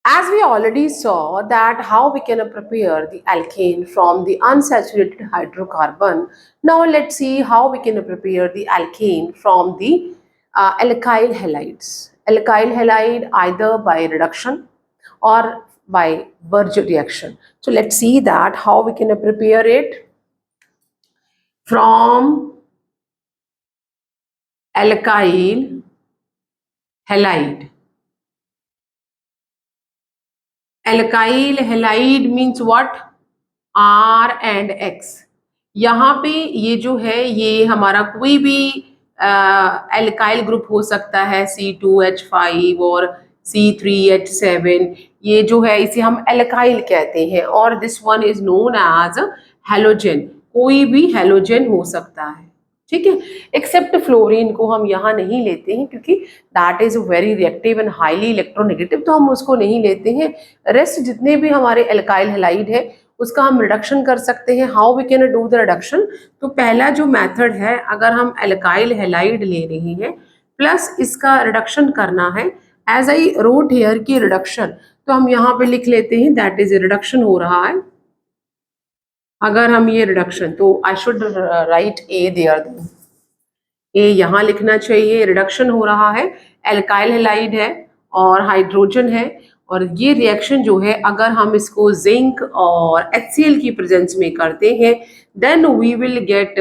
As we already saw that how we can prepare the alkane from the unsaturated hydrocarbon, now let's see how we can prepare the alkane from the alkyl halides. Alkyl halide either by reduction or by Burge reaction. So let's see that how we can prepare it from alkyl halide. Alkyl halide means what? R and X. यहाँ पे ये जो है ये हमारा कोई भी alkyl group हो सकता है, C2H5 और C3H7, ये जो है इसे हम एल्काइल कहते हैं, और this one is known as halogen, कोई भी हेलोजन हो सकता है, ठीक है, एक्सेप्ट फ्लोरीन को हम यहाँ नहीं लेते हैं क्योंकि that is very reactive and highly electronegative, तो हम उसको नहीं लेते हैं। रेस्ट जितने भी हमारे एल्काइल हैलाइड है उसका हम रिडक्शन कर सकते हैं। How we can do the reduction? तो पहला जो मेथड है, अगर हम एल्काइल हैलाइड ले रहे हैं प्लस इसका रिडक्शन करना है, एज आई रोट हेयर की रिडक्शन, तो हम यहाँ पे लिख लेते हैं दैट इज रिडक्शन हो रहा है। अगर हम ये रिडक्शन, तो I should write a there, a यहाँ लिखना चाहिए, रिडक्शन हो रहा है, एल्काइल हैलाइड है और हाइड्रोजन है, और ये रिएक्शन जो है अगर हम इसको जिंक और HCl की प्रेजेंस में करते हैं then we will get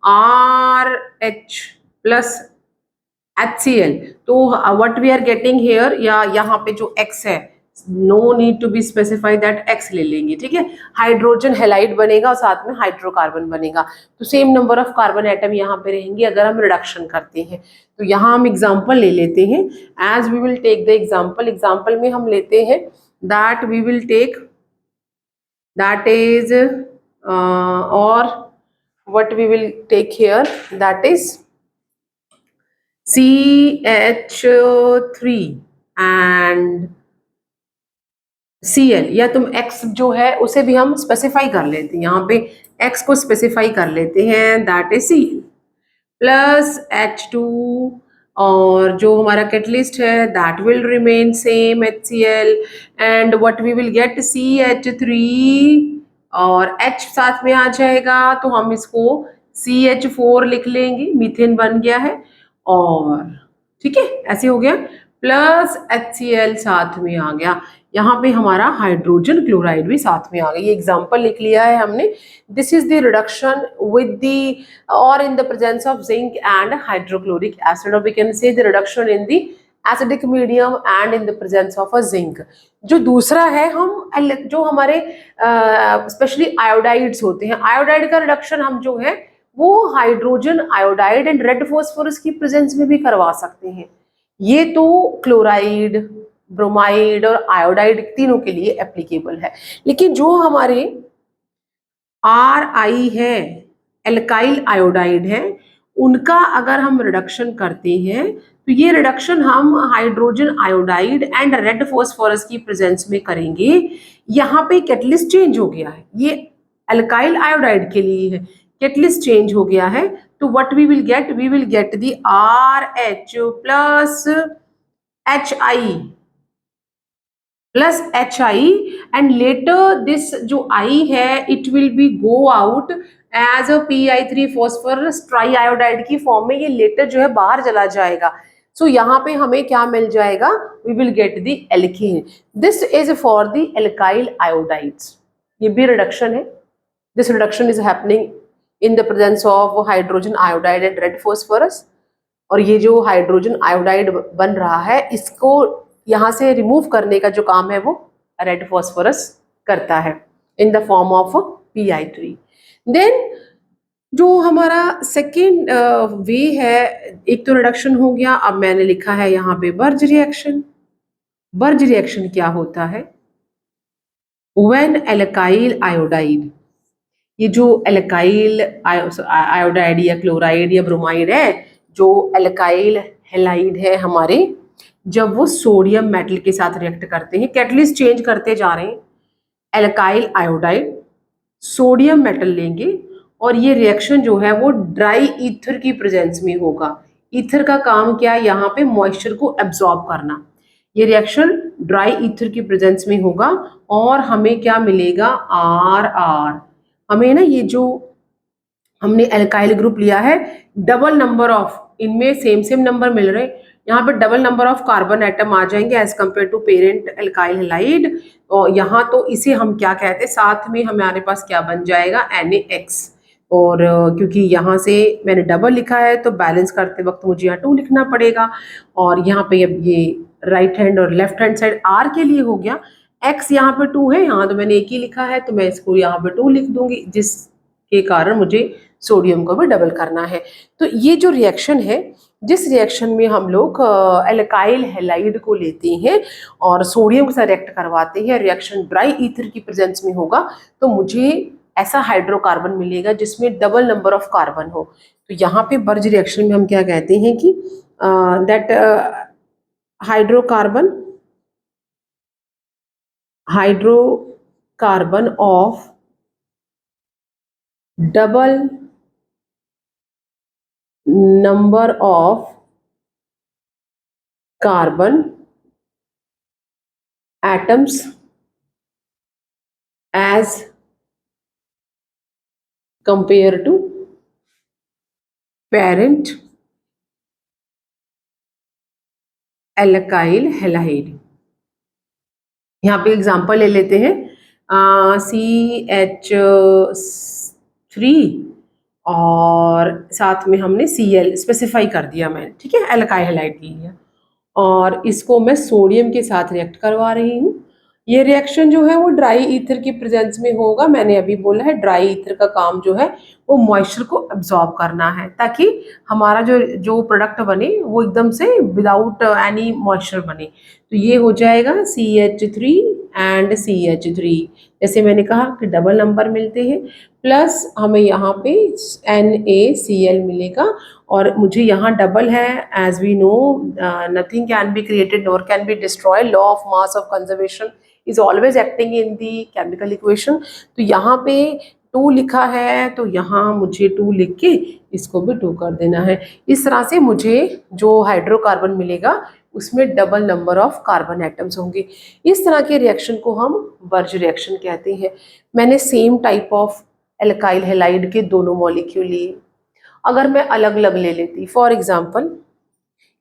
RH plus HCl। तो what we are getting here, या यहाँ पे जो X है, no need to be specify that X ले लेंगे, ठीक है, हाइड्रोजन हैलाइड बनेगा और साथ में हाइड्रोकार्बन बनेगा, तो same number of carbon atom यहाँ पे रहेंगे अगर हम रिडक्शन करते हैं। तो यहाँ हम एग्जाम्पल ले लेते हैं, as we will take the example, example में हम लेते हैं that we will take that is और what we will take here that is CH3 and Cl, या तुम X जो है उसे भी हम स्पेसिफाई कर लेते हैं, यहाँ पे X को स्पेसिफाई कर लेते हैं, that is Cl plus H2, और जो हमारा कैटलिस्ट है that will remain same HCl, and what we will get CH3, और H साथ में आ जाएगा तो हम इसको CH4 लिख लेंगे, मीथेन बन गया है, और ठीक है ऐसे हो गया, प्लस HCl साथ में आ गया, यहाँ पे हमारा हाइड्रोजन क्लोराइड भी साथ में आ गया। ये एग्जाम्पल लिख लिया है हमने। This is the reduction with the और in the presence of zinc and hydrochloric acid, और we can say the reduction in the acidic medium and in the presence of a zinc. जो दूसरा है, हम जो हमारे स्पेशली आयोडाइड्स होते हैं, आयोडाइड का रिडक्शन हम जो है वो hydrogen iodide and red phosphorus की प्रेजेंस में भी करवा सकते हैं। ये तो क्लोराइड, ब्रोमाइड और आयोडाइड तीनों के लिए एप्लीकेबल है, लेकिन जो हमारे RI है, एल्काइल आयोडाइड है, उनका अगर हम रिडक्शन करते हैं तो ये रिडक्शन हम hydrogen iodide and red phosphorus की प्रेजेंस में करेंगे। यहाँ पे कैटलिस्ट चेंज हो गया है, ये एल्काइल आयोडाइड के लिए है, कैटलिस्ट चेंज हो गया है, तो what we will get the RH plus HI and later this जो I है it will be go out as a Pi3 phosphorus triiodide की फॉर्म में, ये लेटर जो है बाहर चला जाएगा। सो यहाँ पे हमें क्या मिल जाएगा, we will get the alkane. This is for the alkyl iodides, ये भी रिडक्शन है, this reduction is happening in the presence of hydrogen iodide and red phosphorus, और ये जो हाइड्रोजन आयोडाइड बन रहा है इसको यहाँ से रिमूव करने का जो काम है वो रेड फॉस्फोरस करता है in the form of Pi3। Then जो हमारा सेकेंड वे है, एक तो रिडक्शन हो गया, अब मैंने लिखा है यहाँ पे बर्ज रिएक्शन। बर्ज रिएक्शन क्या होता है, व्हेन एल्काइल आयोडाइड, ये जो एल्काइल आयोडाइड या क्लोराइड या ब्रोमाइड है, जो एल्काइल हैलाइड है हमारे, जब वो सोडियम मेटल के साथ रिएक्ट करते हैं, कैटलिस्ट चेंज करते जा रहे हैं, एल्काइल आयोडाइड सोडियम मेटल लेंगे, और ये रिएक्शन जो है वो ड्राई ईथर की प्रेजेंस में होगा। ईथर का काम क्या है, यहाँ पे मॉइस्चर को एब्जॉर्ब करना। ये रिएक्शन ड्राई ईथर की प्रेजेंस में होगा और हमें क्या मिलेगा, RR। हमें ना ये जो हमने एल्काइल ग्रुप लिया है, डबल नंबर ऑफ, इनमें सेम नंबर मिल रहे हैं, यहाँ पे double number of carbon atom आ जाएंगे as compare to parent alkyl halide. और यहाँ तो इसे हम क्या कहते हैं, साथ में हमारे पास क्या बन जाएगा, NaX। और क्योंकि यहाँ से मैंने डबल लिखा है तो बैलेंस करते वक्त मुझे यहाँ 2 लिखना पड़ेगा। और यहाँ पे अब ये राइट हैंड और लेफ्ट हैंड साइड R के लिए हो गया, X यहाँ पे 2 है, यहाँ तो मैंने एक ही लिखा है तो मैं इसको यहाँ पे 2 लिख दूंगी, जिसके कारण मुझे सोडियम को भी डबल करना है। तो ये जो रिएक्शन है, जिस रिएक्शन में हम लोग एल्काइल हैलाइड को लेते हैं और सोडियम के साथ रिएक्ट करवाते हैं, रिएक्शन ड्राई ईथर की प्रेजेंस में होगा, तो मुझे ऐसा हाइड्रोकार्बन मिलेगा जिसमें डबल नंबर ऑफ कार्बन हो। तो यहाँ पे बर्ज रिएक्शन में हम क्या कहते हैं कि that hydrocarbon of double number of carbon atoms as compared to parent alkyl halide। यहाँ पे एग्जांपल ले लेते हैं, CH3 और साथ में हमने Cl स्पेसिफाई कर दिया मैंने, ठीक है, एल्काइल हैलाइड लिया और इसको मैं सोडियम के साथ रिएक्ट करवा रही हूँ। ये रिएक्शन जो है वो ड्राई ईथर की प्रेजेंस में होगा। मैंने अभी बोला है ड्राई ईथर का काम जो है वो मॉइस्चर को एब्जॉर्ब करना है, ताकि हमारा जो प्रोडक्ट बने वो एकदम से विदाउट एनी मॉइस्चर बने। तो ये हो जाएगा CH3 एंड CH3, जैसे मैंने कहा कि डबल नंबर मिलते हैं, प्लस हमें यहाँ पे NaCl मिलेगा और मुझे यहाँ डबल है, as we know nothing can be created nor can be destroy, law of mass of conservation is always acting in the chemical equation. तो यहाँ पे 2 लिखा है तो यहाँ मुझे 2 लिख के इसको भी 2 कर देना है। इस तरह से मुझे जो हाइड्रोकार्बन मिलेगा उसमें double number of carbon atoms होंगे। इस तरह के रिएक्शन को हम बर्ज रिएक्शन कहते हैं। मैंने same type of alkyl halide के दोनों मॉलिक्यूल लिए, अगर मैं अलग अलग ले लेती, for example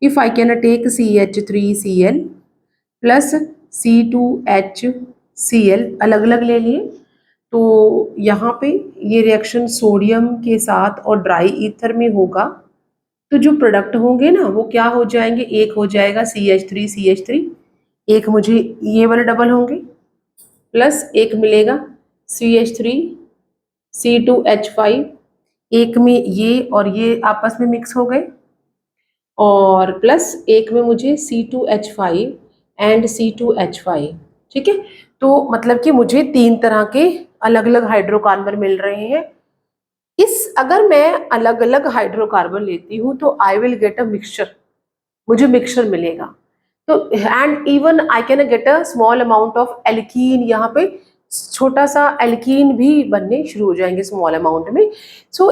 if I can take CH3Cl plus C2HCl, अलग अलग ले लिए, तो यहाँ पे ये रिएक्शन सोडियम के साथ और ड्राई ईथर में होगा, तो जो प्रोडक्ट होंगे ना वो क्या हो जाएंगे, एक हो जाएगा CH3CH3, एक मुझे ये वाले डबल होंगे, प्लस एक मिलेगा CH3C2H5, एक में ये और ये आपस में मिक्स हो गए, और प्लस एक में मुझे C2H5 एंड C2H5, ठीक है। तो मतलब कि मुझे 3 तरह के अलग अलग हाइड्रोकार्बन मिल रहे हैं। अगर मैं अलग अलग हाइड्रोकार्बन लेती हूँ तो I will get a mixture, मुझे मिक्सचर मिलेगा। तो and even I can get a small amount of alkene, यहाँ पे छोटा सा एल्कीन भी बनने शुरू हो जाएंगे स्मॉल अमाउंट में। So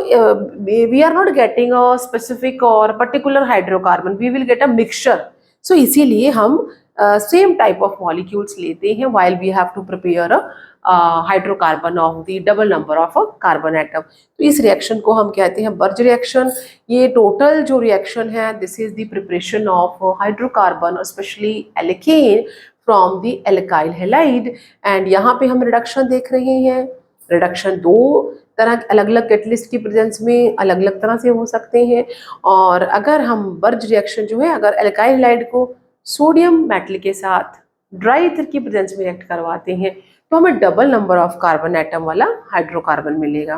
we are not getting a specific और particular hydrocarbon, we will get a mixture. So इसीलिए हम सेम टाइप ऑफ मॉलिक्यूल्स लेते हैं while we have to prepare a hydrocarbon of the double number of a carbon atom. तो इस reaction को हम कहते हैं बर्ज रिएक्शन। ये टोटल जो रिएक्शन है, this is the preparation of hydrocarbon specially alkane from the alkyl halide. And यहाँ पे हम रिडक्शन देख रहे हैं। रिडक्शन 2 तरह अलग अलग कैटलिस्ट की प्रेजेंस में अलग अलग तरह से हो सकते हैं। और अगर हम बर्ज रिएक्शन जो है, अगर एल्काइल हैलाइड को सोडियम मेटल के साथ ड्राई ईथर की प्रेजेंस में रिएक्ट करवाते हैं तो हमें double number of carbon atom वाला हाइड्रोकार्बन मिलेगा।